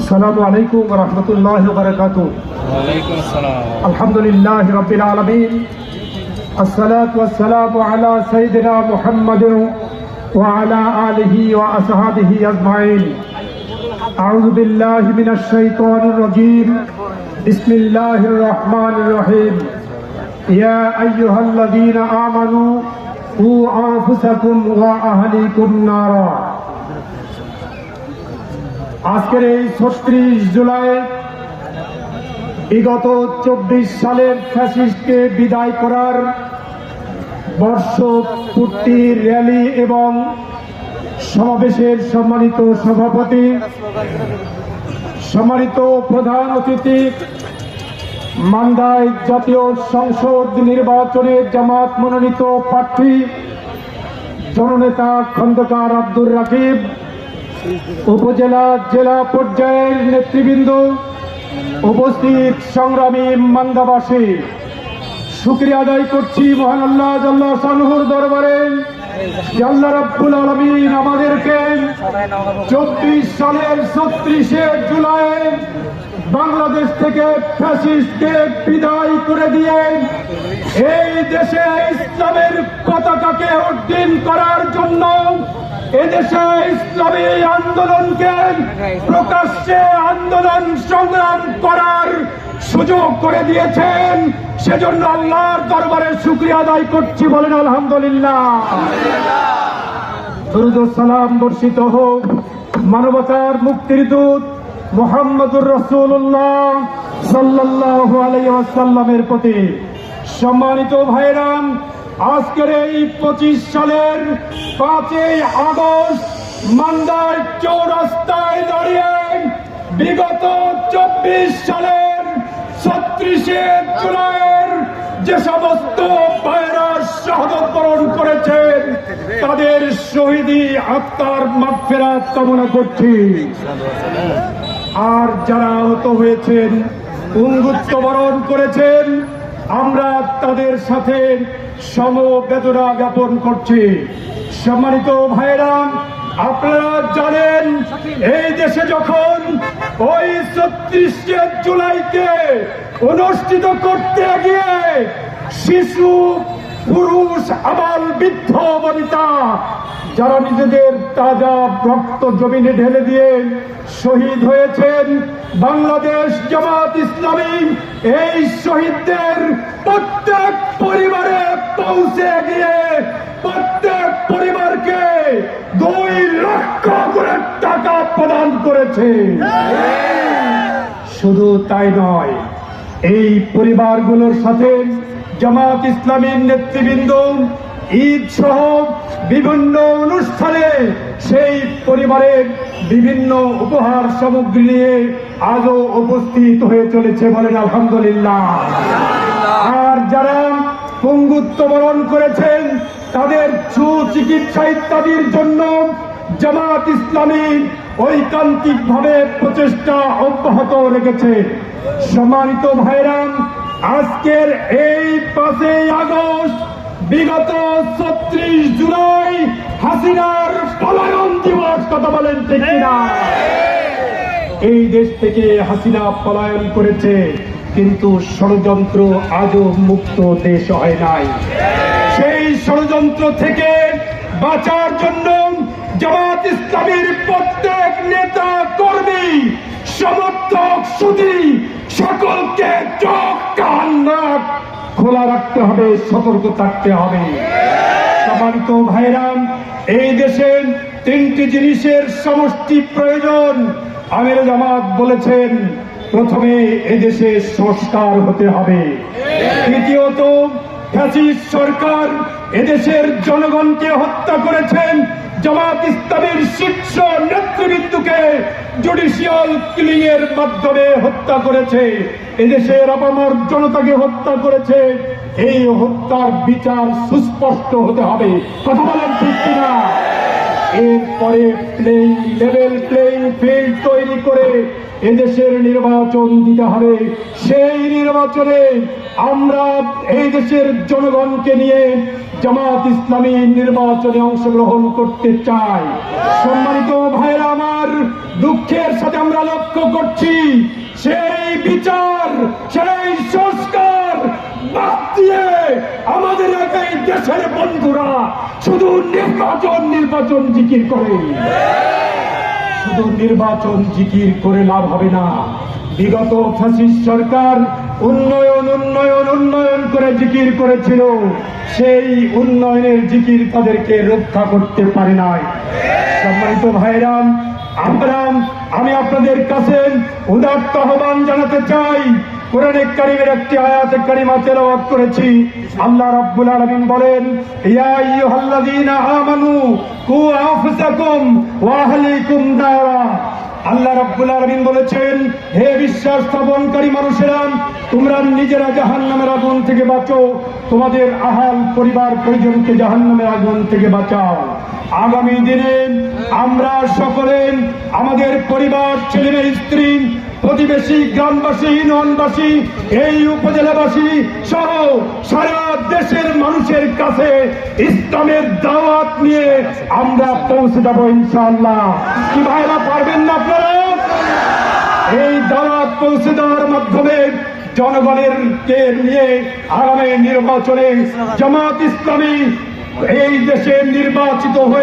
আসসালামু আলাইকুম ওয়া রাহমাতুল্লাহি ওয়া বারাকাতুহু। ওয়ালাইকুম আসসালাম। আলহামদুলিল্লাহি রাব্বিল আলামিন। আসসালাতু ওয়াসসালামু আলা সাইয়্যিদিনা মুহাম্মাদিন ওয়া আলা আলিহি ওয়া আসহাবিহি আজমাইন। আউযু বিল্লাহি মিনাশ শাইতানির রাজীম। বিসমিল্লাহির রহমানির রহিম। ইয়া আইয়ুহাল্লাযীনা আমানু কু আনফুসাকুম ওয়া আহলিকুম নারা। আজকের এই ৩৬ জুলাই বিগত ২৪ সালের ফ্যাসিস্টকে বিদায় করার বর্ষপূর্তি র্যালি এবং সমাবেশের সম্মানিত সভাপতি, সম্মানিত প্রধান অতিথি, মান্দায় জাতীয় সংসদ নির্বাচনে জামাত মনোনীত প্রার্থী জননেতা খন্দকার আব্দুর রাকিব, উপজেলা জেলা পর্যায়ের নেতৃবৃন্দ, উপস্থিত সংগ্রামী মান্দাবাসী, শুকরিয়া আদায় করছি মহান আল্লাহ জাল্লা শানুর দরবারে যে আল্লাহ রাব্বুল আলামিন আমাদেরকে ২৪ সালের ৩৬শে জুলাই বাংলাদেশ থেকে ফ্যাসিস্টকে বিদায় করে দিয়ে এই দেশে ইসলামের পতাকাকে উড্ডীন করার জন্য এদেশে ইসলামী আন্দোলনকে প্রকাশ্যে আন্দোলন সংগ্রাম করার সুযোগ করে দিয়েছেন। সেজন্য আল্লাহর দরবারে শুকরিয়া আদায় করছি, বলেন আলহামদুলিল্লাহ। দরুদ ও সালাম বর্ষিত হোক মানবতার মুক্তির দূত মুহাম্মদুর রাসূলুল্লাহ সাল্লাল্লাহু আলাইহি ওয়াসাল্লামের প্রতি। সম্মানিত ভাইরাম, আজকের এই ২৫ সালের ৫ই আগস্ট মান্দার চৌরাস্তায় দাঁড়িয়ে বিগত ২৪ সালের ৩৬শে জুলাইয়ের যে সমস্ত ভাইরা শাহাদাত বরণ করেছেন তাদের শহীদি আত্মার মাগফিরাত কামনা করছি। আর যারা আহত হয়েছেন, পঙ্গুত্ব বরণ করেছেন, আমরা তাদের সাথে সমবেদনা জ্ঞাপন করছি। সম্মানিত ভাইরা, আপনারা জানেন এই দেশে যখন ওই ৩৬শে জুলাইকে অনুষ্ঠিত করতে গিয়ে শিশু, পুরুষ, আবাল, বৃদ্ধ, বনিতা যারা নিজেদের তাজা রক্ত জমিনে ঢেলে দিয়ে শহীদ হয়েছেন, বাংলাদেশ জামাত ইসলামী এই শহীদদের প্রত্যেক পরিবারে পৌঁছে গিয়ে প্রত্যেক পরিবারকে ২ লক্ষ করে টাকা প্রদান করেছে। শুধু তাই নয়, এই পরিবারগুলোর সাথে জামাত ইসলামীর নেতৃবৃন্দ ঈদ সহ বিভিন্ন অনুষ্ঠানে সেই পরিবারের বিভিন্ন উপহার সামগ্রী নিয়ে আজও উপস্থিত হয়ে চলেছে, বলেন আলহামদুলিল্লাহ। আর যারা পঙ্গুত্ব বরণ করেছেন তাদের সুচিকিৎসা ইত্যাদির জন্য জামাত ইসলামী ঐকান্তিকভাবে প্রচেষ্টা অব্যাহত রেখেছে। সম্মানিত ভাইরাম, আজকের এই ৫ই আগস্ট বিগত ৩৬ জুলাই হাসিনার পলায়ন দিবস, কথা বলেন ঠিক কিনা? এই দেশ থেকে হাসিনা পলায়ন করেছে, কিন্তু ষড়যন্ত্র আজও মুক্ত দেশ হয় নাই। সেই ষড়যন্ত্র থেকে বাঁচার জন্য জামাত ইসলামীর প্রত্যেক নেতা, কর্মী, সমর্থক, সুধী সকলকে চোখ, কান, নাক খোলা রাখতে হবে, সতর্ক থাকতে হবে। সম্মানিত ভাইরাম, এই দেশে ৩টি জিনিসের সমষ্টি প্রয়োজন। আমির জামাত বলেছেন, প্রথমে এদেশে সংস্কার হতে হবে। দ্বিতীয়ত, ফ্যাসিস্ট সরকার এদেশের জনগণকে হত্যা করেছেন। জামাত ইসলামীর শীর্ষ নেতৃবৃন্দকে জুডিশিয়াল কিলিং এর মাধ্যমে হত্যা করেছে, এদেশের আপামর জনতাকে হত্যা করেছে। এই হত্যার বিচার সুস্পষ্ট হতে হবে, কথা বলেন ঠিক কিনা? এরপরে লেভেল প্লেইং ফিল্ড তৈরি করে এদেশের নির্বাচন দিতে হবে। সেই নির্বাচনে আমরা এই দেশের জনগণকে নিয়ে জামাত ইসলামী নির্বাচনে অংশগ্রহণ করতে চাই। সম্মানিত ভাইরা আমার, দুঃখের সাথে আমরা লক্ষ্য করছি সেই বিচার, সেই সংস্কার বাদ দিয়ে আমাদের এই দেশের বন্ধুরা শুধু নির্বাচন জিকির করে। শুধু নির্বাচন জিকির করে লাভ হবে না। বিগত ফ্যাসিস্ট সরকার উন্নয়ন করে জিকির করেছিল, সেই উন্নয়নের জিকির তাদেরকে রক্ষা করতে পারে নাই। সম্মানিত ভাইরা, আমি আপনাদের কাছে উদাত্ত আহ্বান জানাতে চাই। কোরআনে কারীমের একটি আয়াতে কারিমা তেলাওয়াত করেছি। আল্লাহ রাব্বুল আলামিন বলেন, ইয়া আইয়ুহাল্লাযীনা আমানু কু আনফুসাকুম ওয়া আহলিকুম নারা। আল্লাহ রাব্বুল আলামিন বলেছেন, হে বিশ্বাস স্থাপনকারী মানুষেরা, তোমরা নিজেরা জাহান্নামের আগুন থেকে বাঁচো, তোমাদের আহাল পরিবার পরিজনকে জাহান্নামের আগুন থেকে বাঁচাও। আগামী দিনে আমরা সকলে আমাদের পরিবার, ছেলেমেয়ে, স্ত্রী, প্রতিবেশী, গ্রামবাসী, ইউনিয়নবাসী, এই উপজেলাবাসী সহ সারা দেশের মানুষের কাছে ইসলামের দাওয়াত নিয়ে আমরা পৌঁছে যাবো ইনশাআল্লাহ। কি ভাইরা পারবেন না আপনারা? এই দাওয়াত পৌঁছে দেওয়ার মাধ্যমে জনগণের কে নিয়ে আগামী নির্বাচনে জামাত ইসলামী এই দেশে নির্বাচিত হয়ে